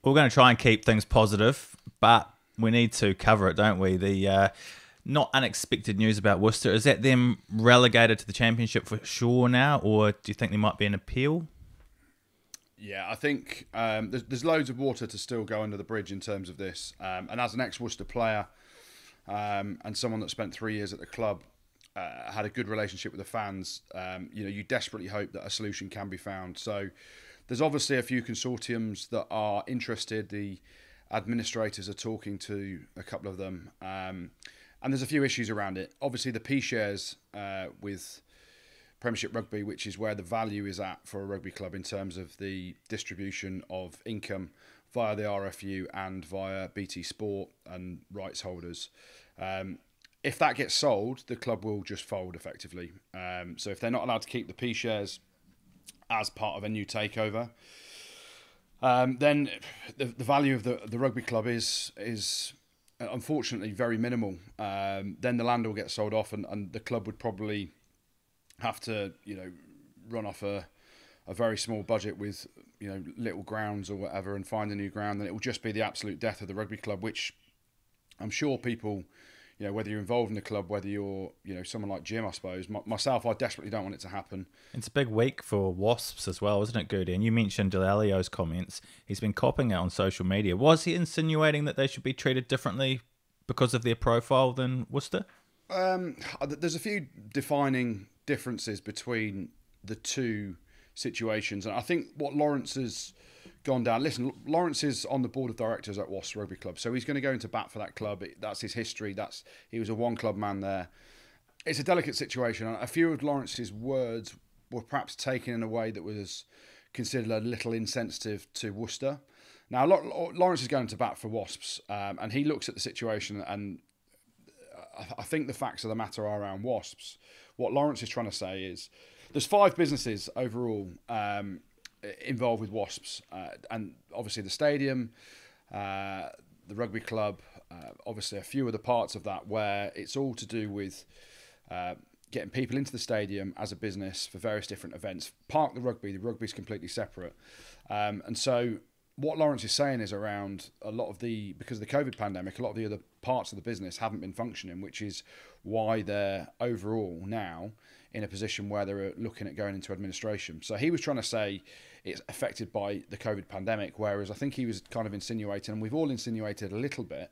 We're going to try and keep things positive, but we need to cover it, don't we? The not unexpected news about Worcester. Is that them relegated to the championship for sure now, or do you think there might be an appeal? Yeah, I think there's loads of water to still go under the bridge in terms of this. And as an ex-Worcester player and someone that spent 3 years at the club, had a good relationship with the fans, you desperately hope that a solution can be found. So there's obviously a few consortiums that are interested. The administrators are talking to a couple of them. And there's a few issues around it. Obviously, the P shares with Premiership Rugby, which is where the value is at for a rugby club in terms of the distribution of income via the RFU and via BT Sport and rights holders. If that gets sold, the club will just fold effectively. So if they're not allowed to keep the P shares as part of a new takeover, then the value of the rugby club is unfortunately very minimal. Then the land will get sold off, and the club would probably have to, run off a very small budget with, little grounds or whatever and find a new ground. And it will just be the absolute death of the rugby club, which I'm sure people, whether you're involved in the club, whether you're, someone like Jim, I suppose, myself, I desperately don't want it to happen. It's a big week for Wasps as well, isn't it, Goody? And you mentioned Dallaglio's comments. He's been copping it on social media. Was he insinuating that they should be treated differently because of their profile than Worcester? There's a few defining differences between the two situations, and I think what Lawrence has gone down. Listen, Lawrence is on the board of directors at Wasps Rugby Club, so he's going to go into bat for that club. That's his history. He was a one-club man there. It's a delicate situation. A few of Lawrence's words were perhaps taken in a way that was considered a little insensitive to Worcester. Now, Lawrence is going to bat for Wasps, and he looks at the situation, and I think the facts of the matter are around Wasps. What Lawrence is trying to say is there's 5 businesses overall involved with Wasps, and obviously the stadium, the rugby club, obviously a few of the parts of that where it's all to do with getting people into the stadium as a business for various different events. Park the rugby's completely separate. And so what Lawrence is saying is around because of the COVID pandemic, a lot of the other parts of the business haven't been functioning, which is why they're overall now in a position where they're looking at going into administration. So he was trying to say it's affected by the COVID pandemic, whereas I think he was kind of insinuating, and we've all insinuated a little bit,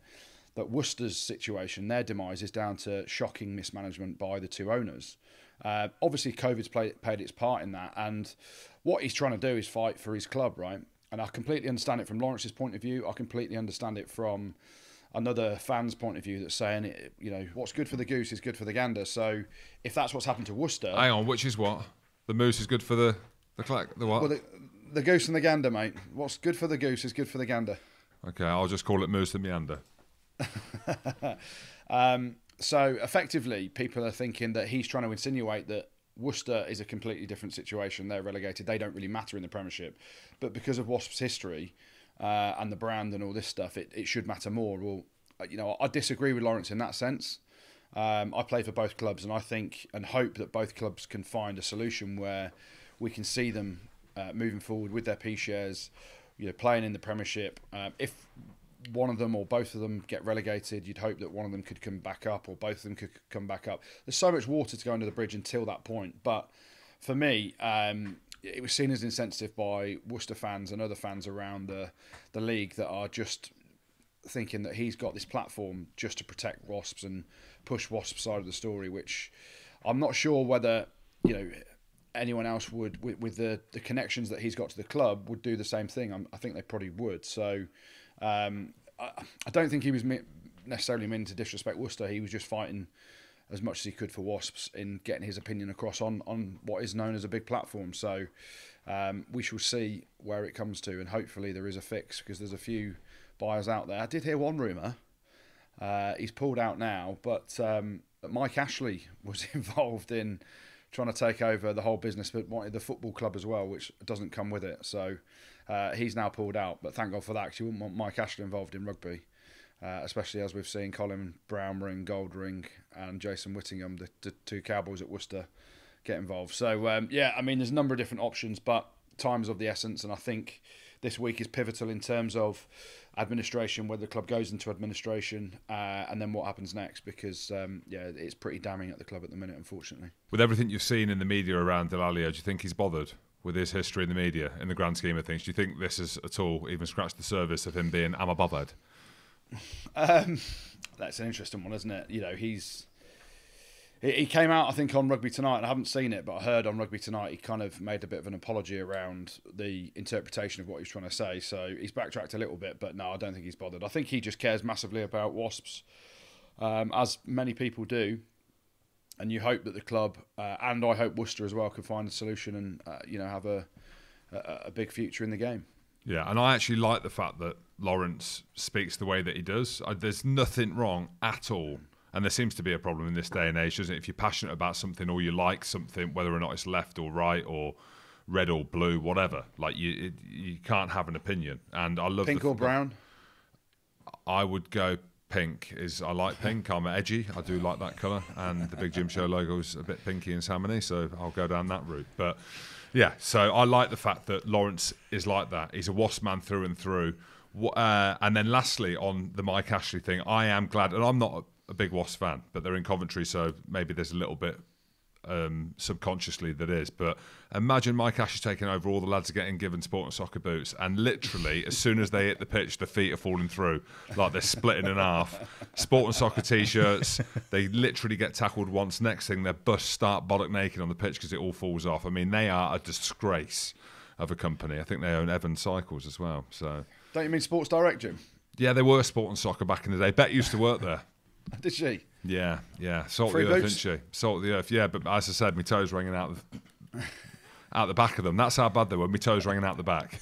that Worcester's situation, their demise, is down to shocking mismanagement by the two owners. Obviously, COVID's played its part in that, and what he's trying to do is fight for his club, right? And I completely understand it from Lawrence's point of view. I completely understand it from another fan's point of view that's saying, what's good for the goose is good for the gander. So if that's what's happened to Worcester... Hang on, which is what? The moose is good for the what? Well, the goose and the gander, mate. What's good for the goose is good for the gander. Okay, I'll just call it moose and meander. So effectively, people are thinking that he's trying to insinuate that Worcester is a completely different situation. They're relegated. They don't really matter in the Premiership. But because of Wasps' history and the brand and all this stuff, it should matter more. Well, I disagree with Lawrence in that sense. I play for both clubs, and I think and hope that both clubs can find a solution where we can see them moving forward with their P shares, playing in the Premiership. If one of them or both of them get relegated, you'd hope that one of them could come back up or both of them could come back up. There's so much water to go under the bridge until that point. But for me, it was seen as insensitive by Worcester fans and other fans around the league that are just thinking that he's got this platform just to protect Wasps and push Wasps' side of the story, which I'm not sure whether anyone else would, with the connections that he's got to the club, would do the same thing. I think they probably would. So I don't think he was necessarily meaning to disrespect Worcester. He was just fighting as much as he could for Wasps in getting his opinion across on what is known as a big platform. So we shall see where it comes to, and hopefully there is a fix, because there's a few buyers out there. I did hear one rumour. He's pulled out now, but Mike Ashley was involved in trying to take over the whole business, but wanted the football club as well, which doesn't come with it. So he's now pulled out, but thank God for that, because you wouldn't want Mike Ashley involved in rugby, especially as we've seen Colin Brownring, Goldring and Jason Whittingham, the two Cowboys at Worcester, get involved. So, there's a number of different options, but time's of the essence, and I think this week is pivotal in terms of administration, whether the club goes into administration, and then what happens next, because it's pretty damning at the club at the minute, unfortunately. With everything you've seen in the media around Dallaglio, do you think he's bothered with his history in the media, in the grand scheme of things? Do you think this is at all even scratched the surface of him being "am I bothered"? That's an interesting one, isn't it? You know, he came out, I think, on Rugby Tonight, and I haven't seen it, but I heard on Rugby Tonight he kind of made a bit of an apology around the interpretation of what he was trying to say. So he's backtracked a little bit, but no, I don't think he's bothered. I think he just cares massively about Wasps, as many people do. And you hope that the club, and I hope Worcester as well, can find a solution and have a big future in the game. Yeah, and I actually like the fact that Lawrence speaks the way that he does. There's nothing wrong at all. And there seems to be a problem in this day and age, doesn't it? If you're passionate about something or you like something, whether or not it's left or right or red or blue, whatever, like you can't have an opinion. And I love pink or brown. I would go pink. I like pink. I'm edgy. I do like that colour, and the Big Jim Show logo is a bit pinky and salmony, so I'll go down that route. But yeah, so I like the fact that Lawrence is like that. He's a Wasp man through and through. And then lastly, on the Mike Ashley thing, I am glad, and I'm not a big Wasps fan, but they're in Coventry, so maybe there's a little bit subconsciously that is. But imagine Mike Ashley taking over, all the lads are getting given sport and soccer boots, and literally as soon as they hit the pitch, the feet are falling through, like they're splitting in half. Sport and soccer t-shirts, they literally get tackled once. Next thing, their busts start bollock naked on the pitch because it all falls off. I mean, they are a disgrace of a company. I think they own Evans Cycles as well. So, don't you mean Sports Direct, Jim? Yeah, they were sport and soccer back in the day. Bet used to work there. Did she? Yeah. Salt Free of the earth, boots? didn't she? Salt of the earth, yeah. But as I said, my toes ringing out the back of them. That's how bad they were. My toes ringing out the back.